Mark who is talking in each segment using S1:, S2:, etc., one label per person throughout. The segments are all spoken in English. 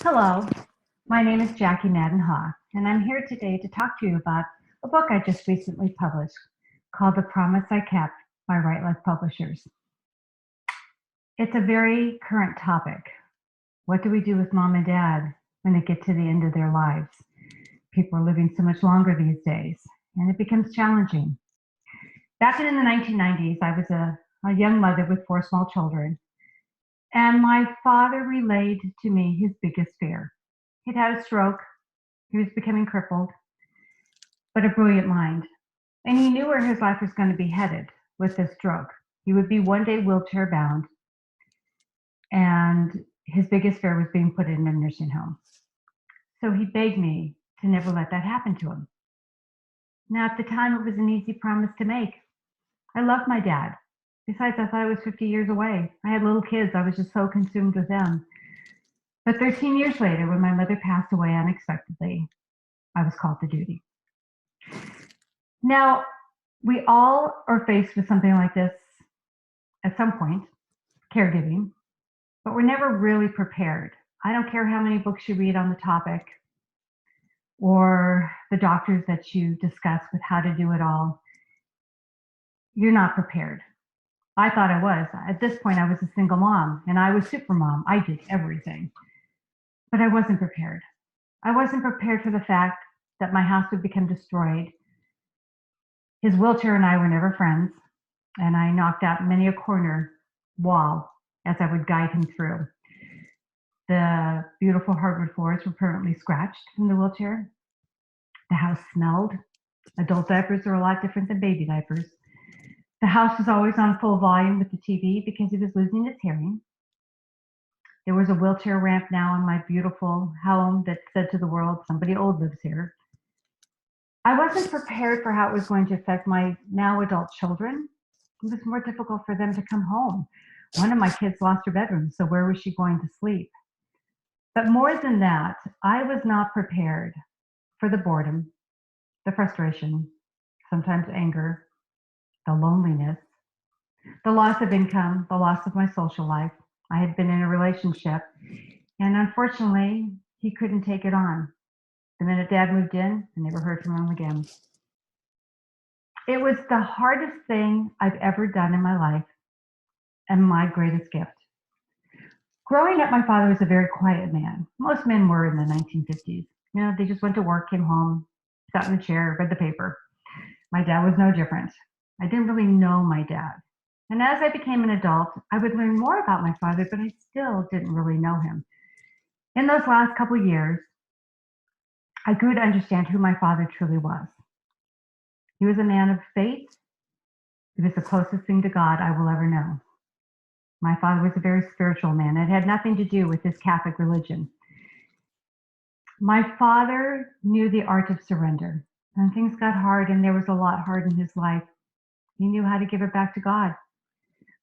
S1: Hello, my name is Jackie Madden-Haw, and I'm here today to talk to you about a book I just recently published called The Promise I Kept by Right Life Publishers. It's a very current topic. What do we do with mom and dad when they get to the end of their lives? People are living so much longer these days, and it becomes challenging. Back in the 1990s, I was a young mother with 4 small children, and my father relayed to me his biggest fear. He'd had a stroke, he was becoming crippled, but a brilliant mind. And he knew where his life was going to be headed with this stroke. He would be one day wheelchair bound, and his biggest fear was being put in a nursing home. So he begged me to never let that happen to him. Now, at the time, it was an easy promise to make. I loved my dad. Besides, I thought I was 50 years away. I had little kids. I was just so consumed with them. But 13 years later, when my mother passed away unexpectedly, I was called to duty. Now, we all are faced with something like this at some point, caregiving, but we're never really prepared. I don't care how many books you read on the topic or the doctors that you discuss with how to do it all. You're not prepared. I thought I was. At this point, I was a single mom, and I was super mom. I did everything. But I wasn't prepared. I wasn't prepared for the fact that my house would become destroyed. His wheelchair and I were never friends, and I knocked out many a corner wall as I would guide him through. The beautiful hardwood floors were permanently scratched from the wheelchair. The house smelled. Adult diapers are a lot different than baby diapers. The house was always on full volume with the TV because he was losing his hearing. There was a wheelchair ramp now in my beautiful home that said to the world, somebody old lives here. I wasn't prepared for how it was going to affect my now adult children. It was more difficult for them to come home. One of my kids lost her bedroom, so where was she going to sleep? But more than that, I was not prepared for the boredom, the frustration, sometimes anger, the loneliness, the loss of income, the loss of my social life. I had been in a relationship, and unfortunately, he couldn't take it on. The minute Dad moved in, I never heard from him again. It was the hardest thing I've ever done in my life, and my greatest gift. Growing up, my father was a very quiet man. Most men were in the 1950s. They just went to work, came home, sat in a chair, read the paper. My dad was no different. I didn't really know my dad. And as I became an adult, I would learn more about my father, but I still didn't really know him. In those last couple of years, I grew to understand who my father truly was. He was a man of faith. He was the closest thing to God I will ever know. My father was a very spiritual man. It had nothing to do with his Catholic religion. My father knew the art of surrender. When things got hard, and there was a lot hard in his life, he knew how to give it back to God.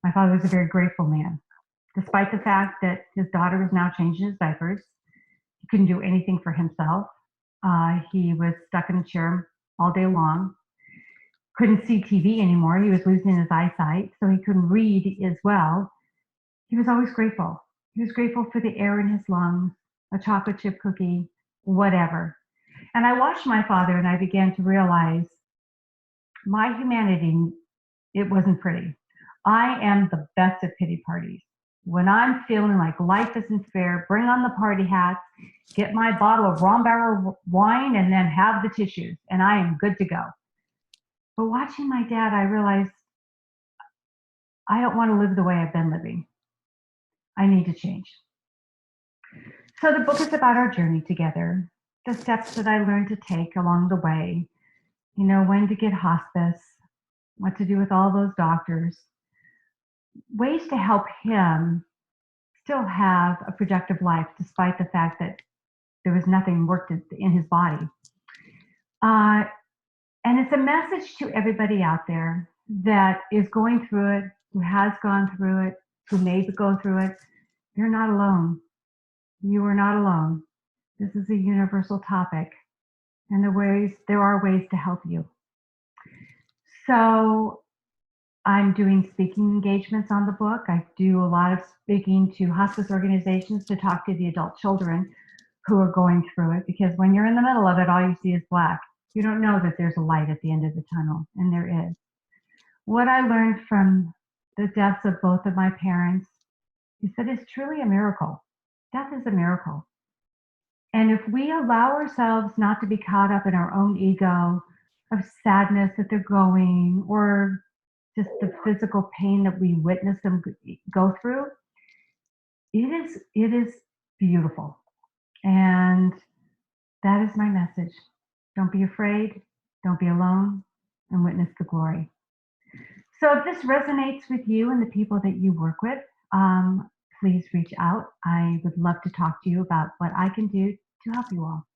S1: My father was a very grateful man. Despite the fact that his daughter was now changing his diapers, he couldn't do anything for himself. He was stuck in a chair all day long, couldn't see TV anymore. He was losing his eyesight, so he couldn't read as well. He was always grateful. He was grateful for the air in his lungs, a chocolate chip cookie, whatever. And I watched my father, and I began to realize my humanity, it wasn't pretty. I am the best at pity parties. When I'm feeling like life isn't fair, bring on the party hats, get my bottle of rum barrel wine, and then have the tissues, and I am good to go. But watching my dad, I realized I don't want to live the way I've been living. I need to change. So the book is about our journey together, the steps that I learned to take along the way, when to get hospice, what to do with all those doctors, ways to help him still have a productive life despite the fact that there was nothing worked in his body. And it's a message to everybody out there that is going through it, who has gone through it, who may go through it. You're not alone. You are not alone. This is a universal topic, and there are ways to help you. So I'm doing speaking engagements on the book. I do a lot of speaking to hospice organizations to talk to the adult children who are going through it, because when you're in the middle of it, all you see is black. You don't know that there's a light at the end of the tunnel, and there is. What I learned from the deaths of both of my parents is that it's truly a miracle. Death is a miracle. And if we allow ourselves not to be caught up in our own ego of sadness that they're going, or just the physical pain that we witness them go through, it is beautiful. And that is my message. Don't be afraid, don't be alone, and witness the glory. So if this resonates with you and the people that you work with, please reach out. I would love to talk to you about what I can do to help you all.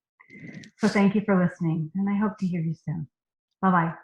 S1: So thank you for listening, and I hope to hear you soon. Bye bye.